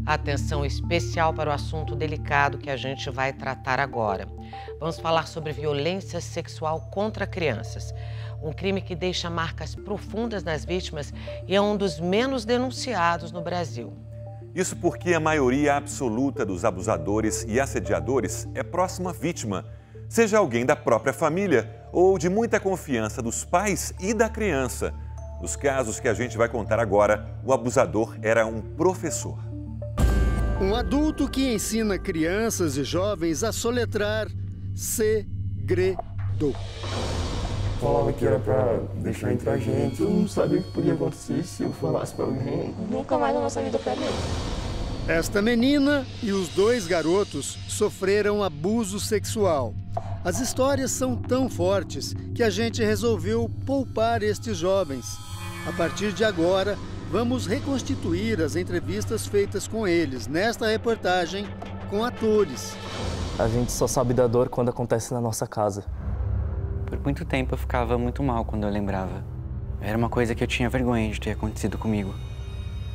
Atenção especial para o assunto delicado que a gente vai tratar agora. Vamos falar sobre violência sexual contra crianças. Um crime que deixa marcas profundas nas vítimas e é um dos menos denunciados no Brasil. Isso porque a maioria absoluta dos abusadores e assediadores é próxima vítima, seja alguém da própria família ou de muita confiança dos pais e da criança. Nos casos que a gente vai contar agora, o abusador era um professor. Um adulto que ensina crianças e jovens a soletrar segredo. Falava que era pra deixar entre a gente. Eu não sabia o que podia acontecer se eu falasse pra alguém. Nunca mais na nossa vida pra mim. Esta menina e os dois garotos sofreram abuso sexual. As histórias são tão fortes que a gente resolveu poupar estes jovens. A partir de agora, vamos reconstituir as entrevistas feitas com eles nesta reportagem com atores. A gente só sabe da dor quando acontece na nossa casa. Por muito tempo eu ficava muito mal quando eu lembrava. Era uma coisa que eu tinha vergonha de ter acontecido comigo.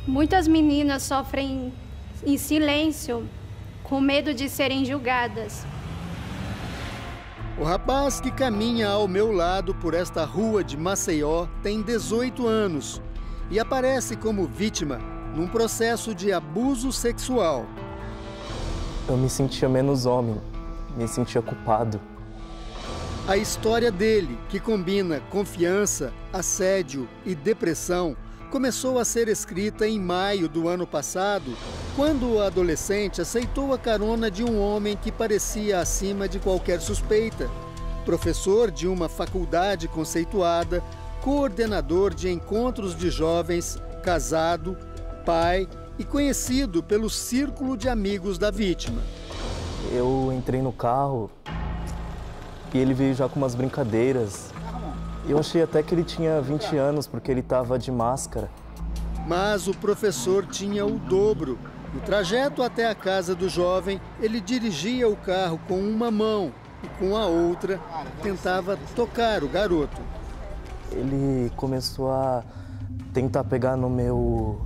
Muitas meninas sofrem em silêncio, com medo de serem julgadas. O rapaz que caminha ao meu lado por esta rua de Maceió tem 18 anos e aparece como vítima num processo de abuso sexual. Eu me sentia menos homem, me sentia culpado. A história dele, que combina confiança, assédio e depressão, começou a ser escrita em maio do ano passado, quando o adolescente aceitou a carona de um homem que parecia acima de qualquer suspeita. Professor de uma faculdade conceituada, coordenador de encontros de jovens, casado, pai e conhecido pelo círculo de amigos da vítima. Eu entrei no carro e ele veio já com umas brincadeiras. Eu achei até que ele tinha 20 anos, porque ele estava de máscara. Mas o professor tinha o dobro. No trajeto até a casa do jovem, ele dirigia o carro com uma mão e com a outra tentava tocar o garoto. Ele começou a tentar pegar no meu...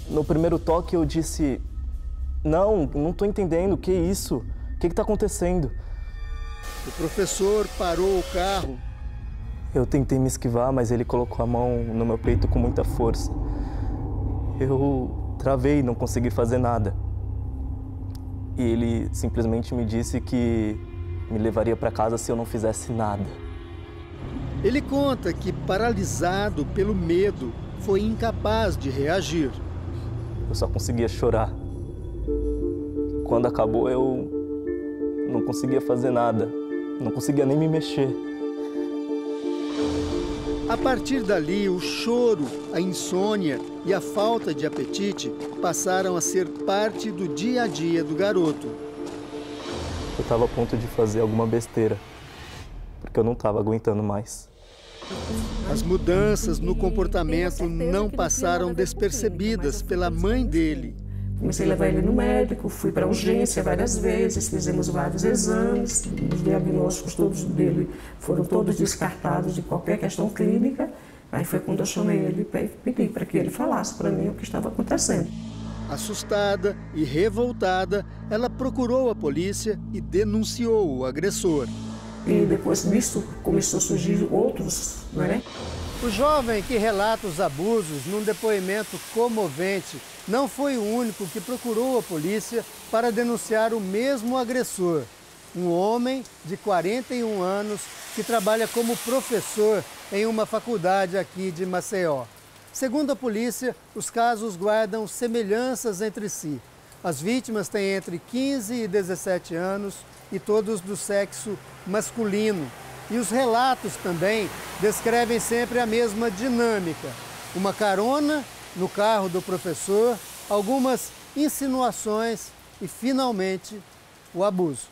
No primeiro toque eu disse, não estou entendendo, o que é isso? O que está acontecendo? O professor parou o carro. Eu tentei me esquivar, mas ele colocou a mão no meu peito com muita força. Eu travei, não consegui fazer nada. E ele simplesmente me disse que me levaria para casa se eu não fizesse nada. Ele conta que, paralisado pelo medo, foi incapaz de reagir. Eu só conseguia chorar. Quando acabou, eu não conseguia fazer nada. Não conseguia nem me mexer. A partir dali, o choro, a insônia e a falta de apetite passaram a ser parte do dia a dia do garoto. Eu estava a ponto de fazer alguma besteira, porque eu não estava aguentando mais. As mudanças no comportamento não passaram despercebidas pela mãe dele. Comecei a levar ele no médico, fui para a urgência várias vezes, fizemos vários exames, os diagnósticos todos dele foram todos descartados de qualquer questão clínica. Aí foi quando eu chamei ele e pedi para que ele falasse para mim o que estava acontecendo. Assustada e revoltada, ela procurou a polícia e denunciou o agressor. E depois disso começou a surgir outros, não é? O jovem que relata os abusos num depoimento comovente não foi o único que procurou a polícia para denunciar o mesmo agressor. Um homem de 41 anos que trabalha como professor em uma faculdade aqui de Maceió. Segundo a polícia, os casos guardam semelhanças entre si. As vítimas têm entre 15 e 17 anos e todos do sexo masculino. E os relatos também descrevem sempre a mesma dinâmica. Uma carona no carro do professor, algumas insinuações e, finalmente, o abuso.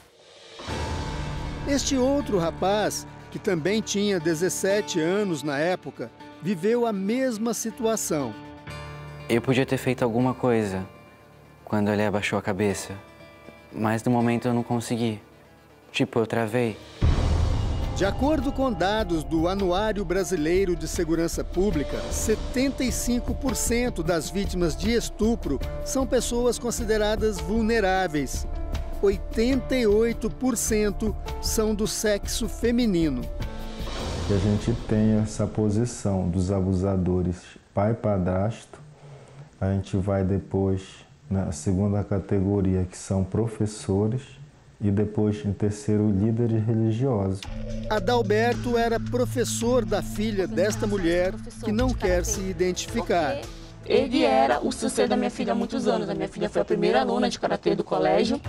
Este outro rapaz, que também tinha 17 anos na época, viveu a mesma situação. Eu podia ter feito alguma coisa quando ele abaixou a cabeça, mas no momento eu não consegui. Tipo, eu travei. De acordo com dados do Anuário Brasileiro de Segurança Pública, 75% das vítimas de estupro são pessoas consideradas vulneráveis. 88% são do sexo feminino. Que a gente tem essa posição dos abusadores pai e padrasto. A gente vai depois na segunda categoria, que são professores, e depois em terceiro, líderes religiosos. Adalberto era professor da filha desta mulher que não quer se identificar. Ele era o sensei da minha filha há muitos anos. A minha filha foi a primeira aluna de karatê do colégio.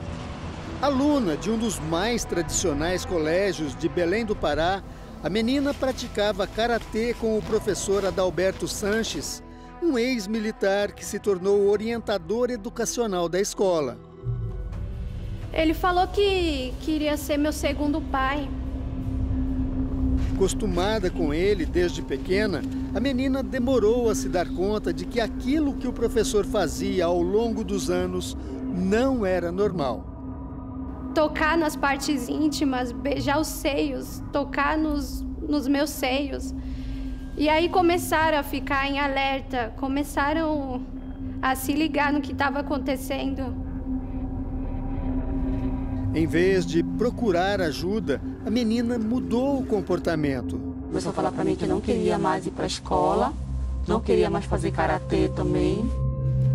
Aluna de um dos mais tradicionais colégios de Belém do Pará, a menina praticava karatê com o professor Adalberto Sanches, um ex-militar que se tornou orientador educacional da escola. Ele falou que queria ser meu segundo pai. Acostumada com ele desde pequena, a menina demorou a se dar conta de que aquilo que o professor fazia ao longo dos anos não era normal. Tocar nas partes íntimas, beijar os seios, tocar nos meus seios. E aí começaram a ficar em alerta, começaram a se ligar no que estava acontecendo. Em vez de procurar ajuda, a menina mudou o comportamento. Começou a falar para mim que não queria mais ir para a escola, não queria mais fazer karatê também.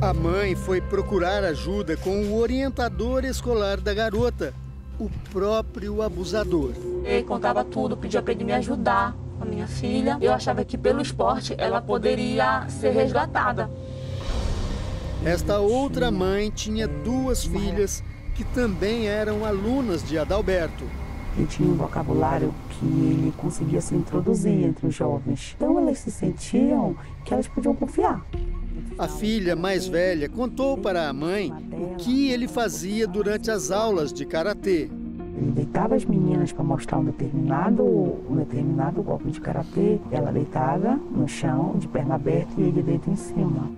A mãe foi procurar ajuda com o orientador escolar da garota, o próprio abusador. Ele contava tudo, pedia para ele me ajudar, a minha filha. Eu achava que pelo esporte ela poderia ser resgatada. Esta outra mãe tinha duas filhas que também eram alunas de Adalberto. Ele tinha um vocabulário que ele conseguia se introduzir entre os jovens. Então elas se sentiam que elas podiam confiar. A filha mais velha contou para a mãe o que ele fazia durante as aulas de karatê. Ele deitava as meninas para mostrar um determinado golpe de karatê. Ela deitava no chão, de perna aberta, e ele deita em cima.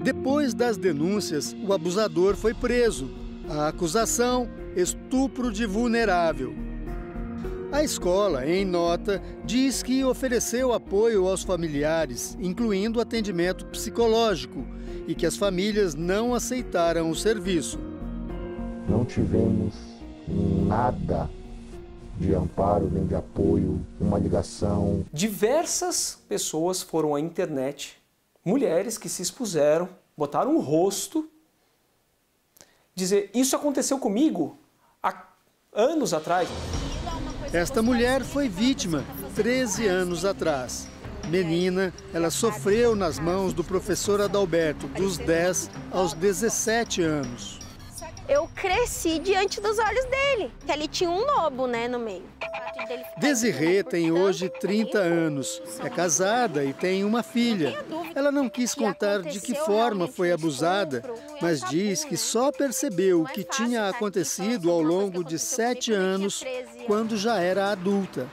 Depois das denúncias, o abusador foi preso. A acusação: estupro de vulnerável. A escola, em nota, diz que ofereceu apoio aos familiares, incluindo atendimento psicológico, e que as famílias não aceitaram o serviço. Não tivemos nada de amparo nem de apoio, uma ligação. Diversas pessoas foram à internet, mulheres que se expuseram, botaram o rosto, dizer: isso aconteceu comigo há anos atrás. Esta mulher foi vítima 13 anos atrás. Menina, ela sofreu nas mãos do professor Adalberto dos 10 aos 17 anos. Eu cresci diante dos olhos dele, que ali tinha um lobo, né, no meio. Desirê tem hoje 30 anos, é casada e tem uma filha. Ela não quis contar de que forma foi abusada, mas diz que só percebeu o que tinha acontecido ao longo de 7 anos, quando já era adulta.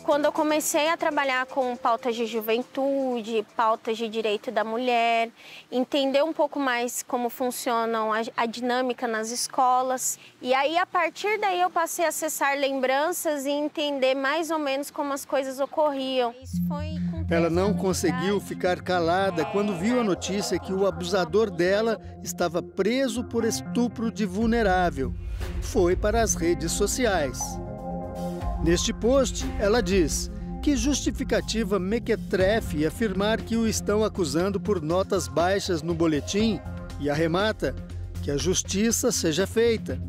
Quando eu comecei a trabalhar com pautas de juventude, pautas de direito da mulher, entender um pouco mais como funcionam a dinâmica nas escolas. E aí, a partir daí, eu passei a acessar lembranças e entender mais ou menos como as coisas ocorriam. Ela não conseguiu ficar calada quando viu a notícia que o abusador dela estava preso por estupro de vulnerável. Foi para as redes sociais. Neste post, ela diz: que justificativa mequetrefe afirmar que o estão acusando por notas baixas no boletim, e arremata: que a justiça seja feita.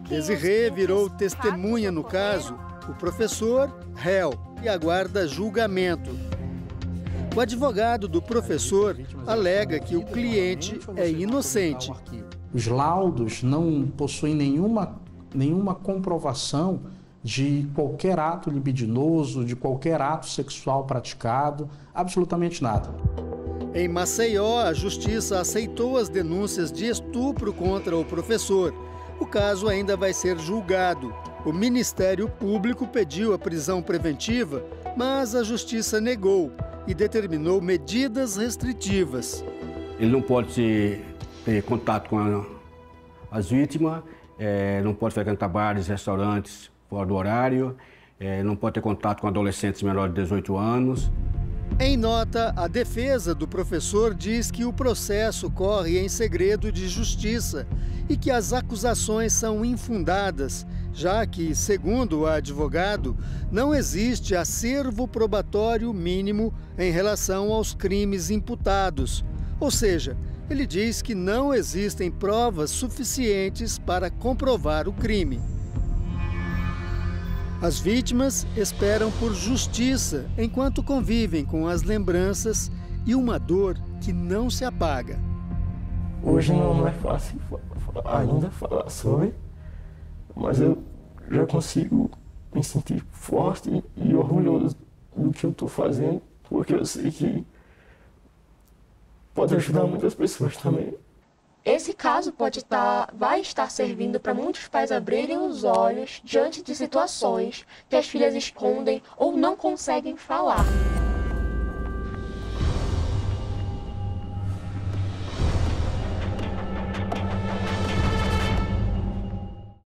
Desirê virou testemunha no caso, o professor, réu, e aguarda julgamento. O advogado do professor alega que o cliente é inocente. Os laudos não possuem nenhuma comprovação de qualquer ato libidinoso, de qualquer ato sexual praticado, absolutamente nada. Em Maceió, a justiça aceitou as denúncias de estupro contra o professor. O caso ainda vai ser julgado. O Ministério Público pediu a prisão preventiva, mas a justiça negou e determinou medidas restritivas. Ele não pode ter contato com as vítimas, não pode frequentar bares, restaurantes fora do horário, não pode ter contato com adolescentes menores de 18 anos. Em nota, a defesa do professor diz que o processo corre em segredo de justiça e que as acusações são infundadas, já que, segundo o advogado, não existe acervo probatório mínimo em relação aos crimes imputados. Ou seja, ele diz que não existem provas suficientes para comprovar o crime. As vítimas esperam por justiça enquanto convivem com as lembranças e uma dor que não se apaga. Hoje não é fácil ainda falar sobre, mas eu já consigo me sentir forte e orgulhoso do que eu estou fazendo, porque eu sei que pode ajudar muitas pessoas também. Esse caso vai estar servindo para muitos pais abrirem os olhos diante de situações que as filhas escondem ou não conseguem falar.